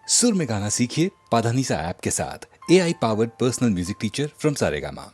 सुर में गाना सीखिए पाधानीसा ऐप के साथ। AI powered personal music teacher from Saregama.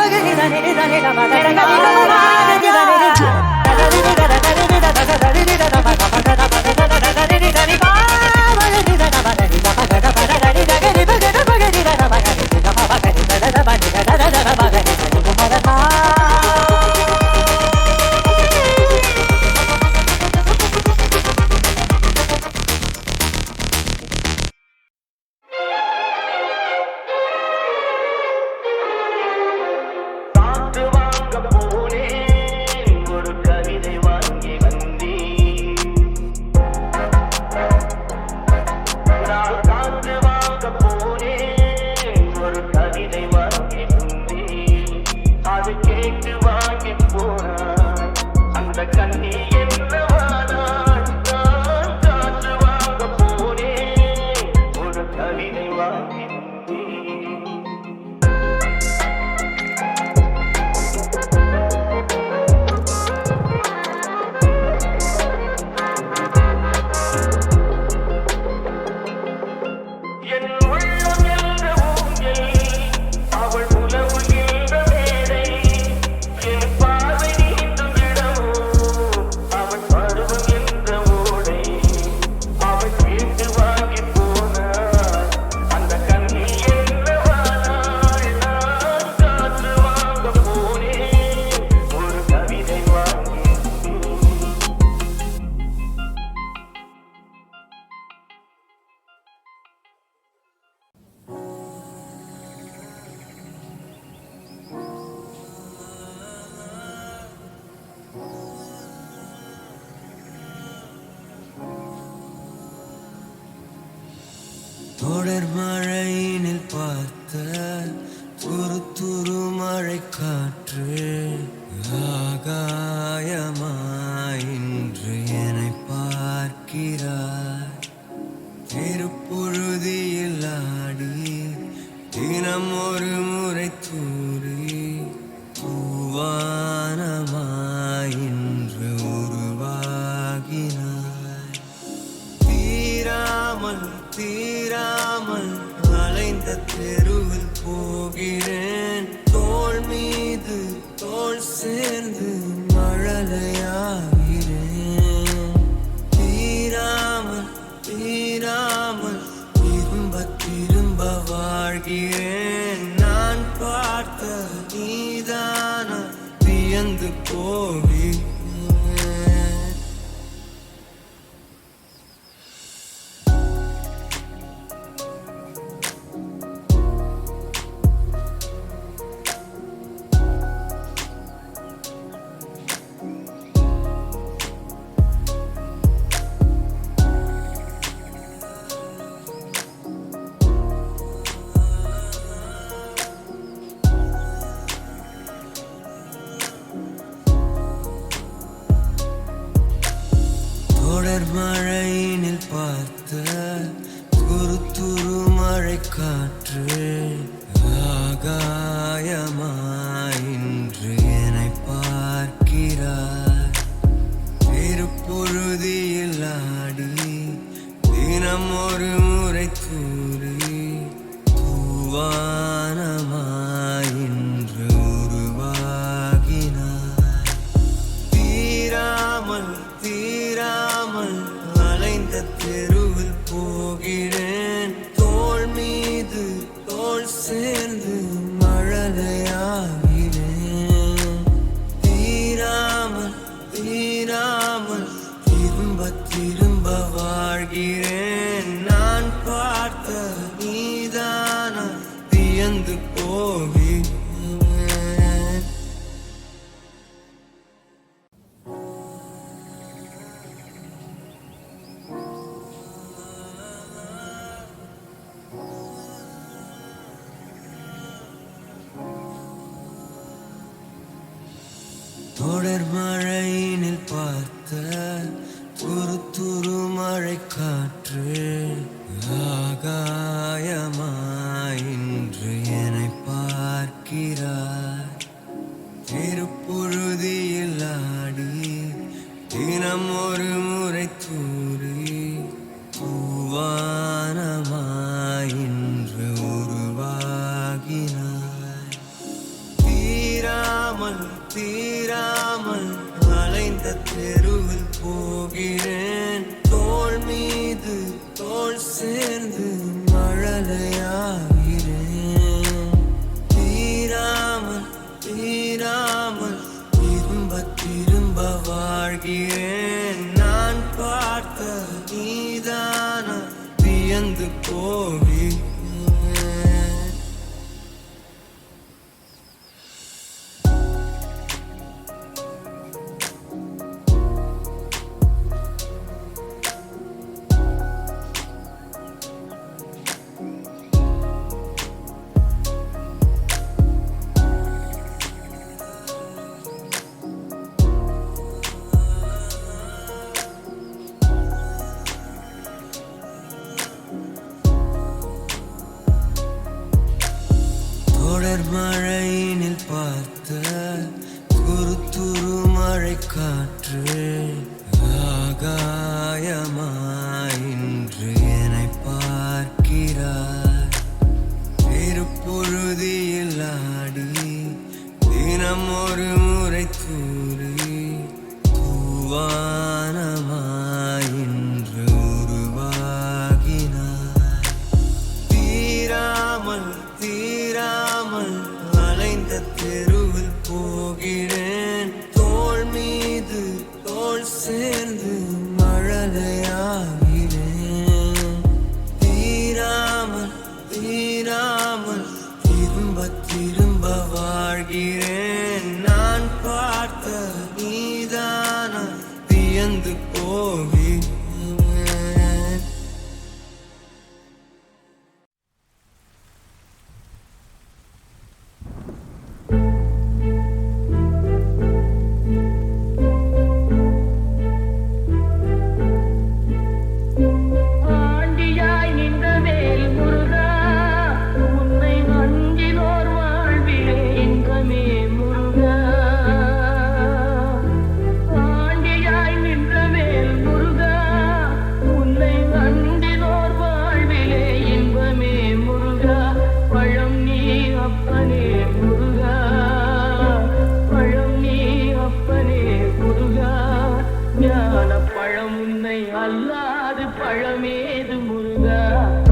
Thank you. தொடர் மழையினில் பார்த்த துரு துரு மழை காற்று ஆகாயமாய் இன்று என்னை பார்க்கிறார். திருப்புழுதியில் ஆடி தினம் ஒரு முறை தூரி தூவானமாய் இன்று உருவாகினார். தீராமல் தீராமல் அலைந்த தெருவில் போகிறேன். தோள் மீது தோள் சேர்ந்து மழலையாகிறேன். தீராமல் தீராமல் திரும்ப திரும்ப வாழ்கிறேன். நான் பார்த்த நீதான வியந்து போகிறேன். தொடர் மழையினில் பார்த்த துரு துரு மழை காற்று ஆகாயமாய் இன்று என்னை பார்க்கிறார். திருப்பொழுதியில் ஆடி தினம் ஒரு முறை தூரி தூவானமாய் இன்று உருவாகினார். தீராமல் தீராமல் அலைந்த தெருவில் போகிறேன். தோள் மீது தோள் சேர்ந்து மழலையாகிறேன். தீராமல் தீராமல் திரும்ப திரும்ப வாழ்கிறேன். நான் பார்த்த நீதான வியந்து போகிறேன். தொடர் மழையினில் பார்த்த துரு துரு மழை காற்று ஆகாயமாய் இன்று என்னை பார்க்கிறார். திருப்புழுதியில் ஆடி தினம் ஒரு முறை தூரி தூவானமாய் இன்று உருவாகினார். தீரா தீராமல் தீராமல் அலைந்த தெருவில் போகிறேன் தோள் மீது தோள் சேர்ந்து மழலையாகிறேன் தீராமல் தீராமல் திரும்ப திரும்ப வாழ்கிறேன் நான் பார்த்த நீதான வியந்து போகிறேன் தொடர் மழையினில் பார்த்த துரு துரு மழை காற்று ஆகாயமாய் இன்று என்னை பார்க்கிறார் திருப்பொழுதியில் ஆடி தினம் ஒரு முறை தூரி தூவானமாய் இன்று உருவாகினார் தீராமல் தீராமல் அலைந்த தெருவில் போகிறேன் தோள் மீது தோள் சேர்ந்து மழலையாகிறேன் தீராமல் தீராமல் திரும்ப திரும்ப வாழ்கிறேன் நான் பார்த்த நீதான வியந்து போகிறேன் ஆண்டியாய் நின்ற வேல் முருகா உன்னை அஞ்சினோர் வாழ்விலே இன்பமே முருகா ஆண்டியாய் நின்ற வேல் முருகா உன்னை அஞ்சினோர் வாழ்விலே இன்பமே முருகா பழம் நீ அப்பனே முருகா பழம் நீ அப்பனே முருகா ஞான பழம் உன்னை அல்லாது பழமேது முருகா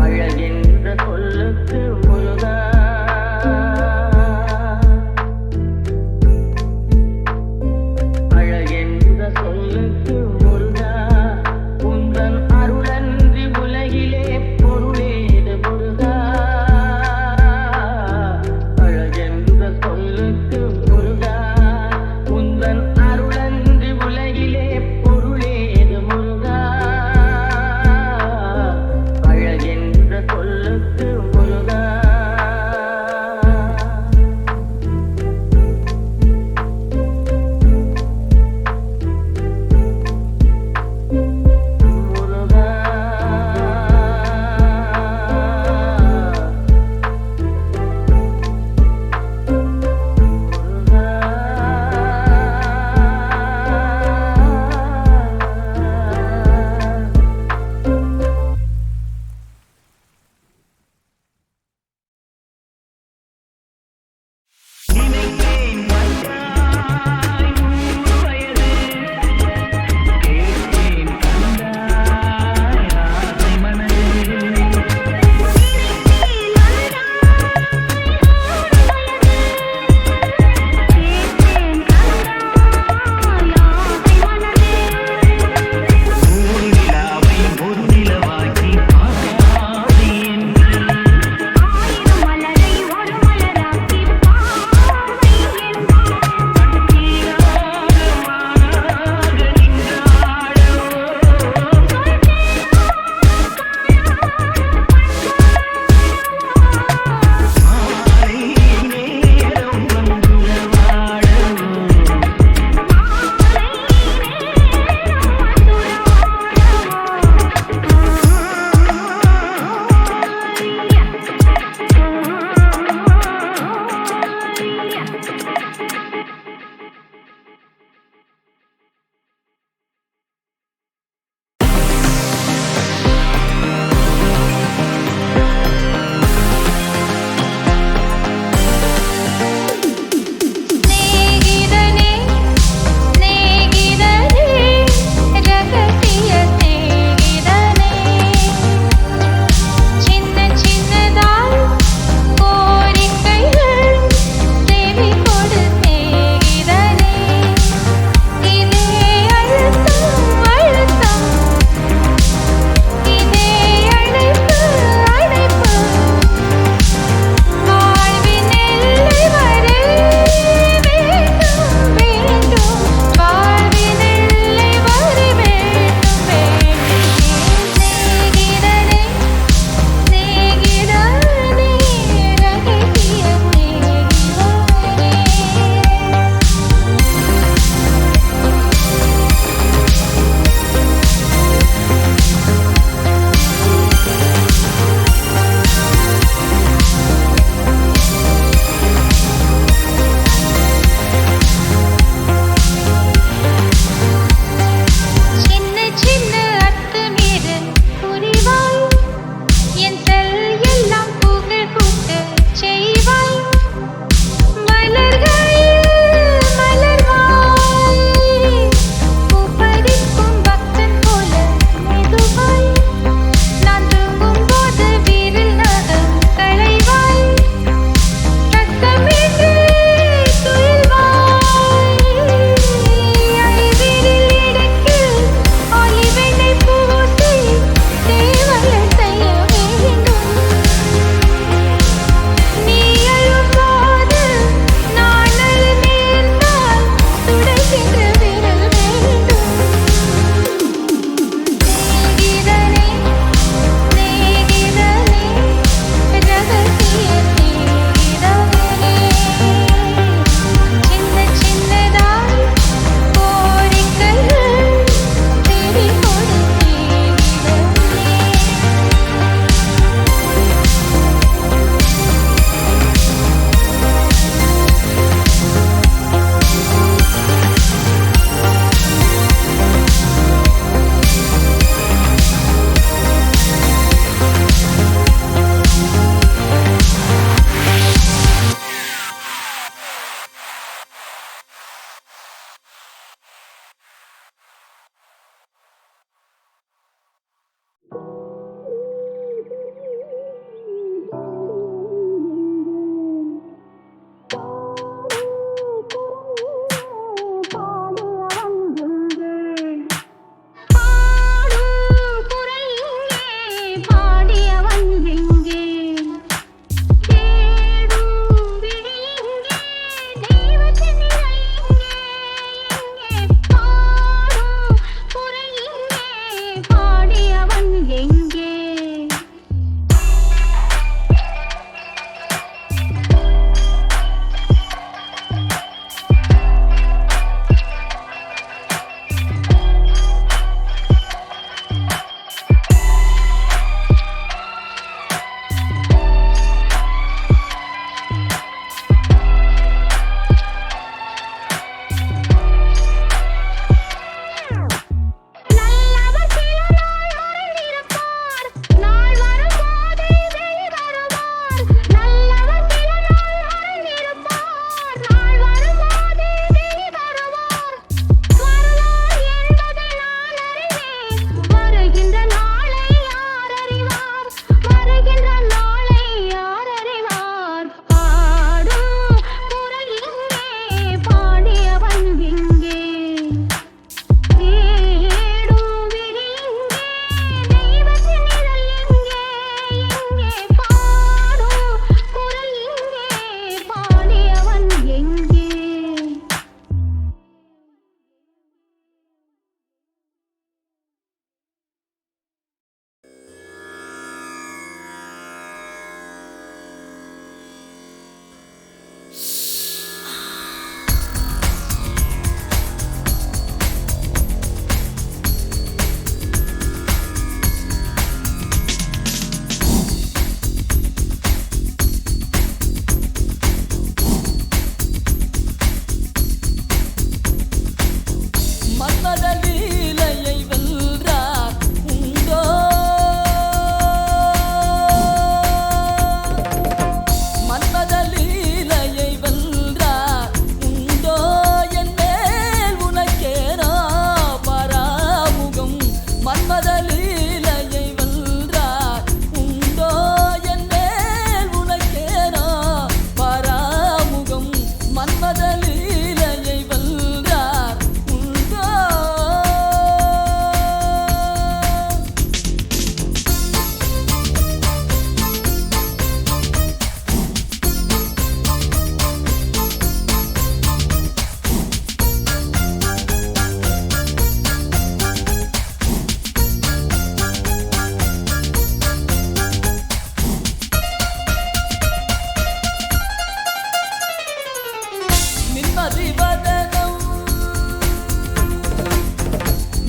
அழகென்ற சொல்லுக்கு முருகா அழகென்ற சொல்லுக்கு முருகா உந்தன் அருளன்றி உலகிலே பொருளேது முருகா அழகென்ற சொல்லுக்கு முருகா உந்தன் அருளன்றி உலகிலே பொருளேது முருகா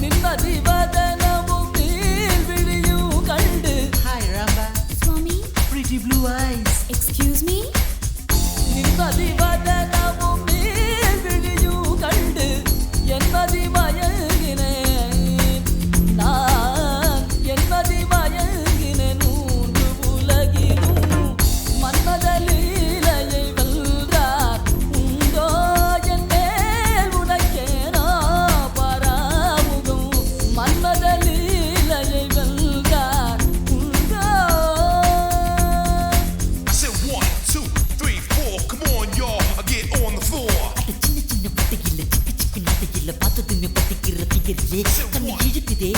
நிம்மதிவதனமும் நீள்விழியும் கண்டு. Hi, Ramba. Swami, Pretty blue eyes. excuse me? நிம்மதிவதனமும் நீள்விழியும் கண்டு என்மதி மயங்கினேன் நான். என்மதி மயங்கினேன் நூறு உலகிலும் மன்மத லீலையை வென்றார் உண்டோ என் மேல் உனக்கேனோ பராமுகம். மன்மத லீலையை வென்றார் உண்டோ. I said 1, 2, 3, 4. Come on, y'all. I get on the floor. சின்ன சின்ன பட்டையில சிக்கு சிக்கு நடையில பார்த்ததுமே பட்டிக்கிற திகரிலே கண்ணு இழுக்குதே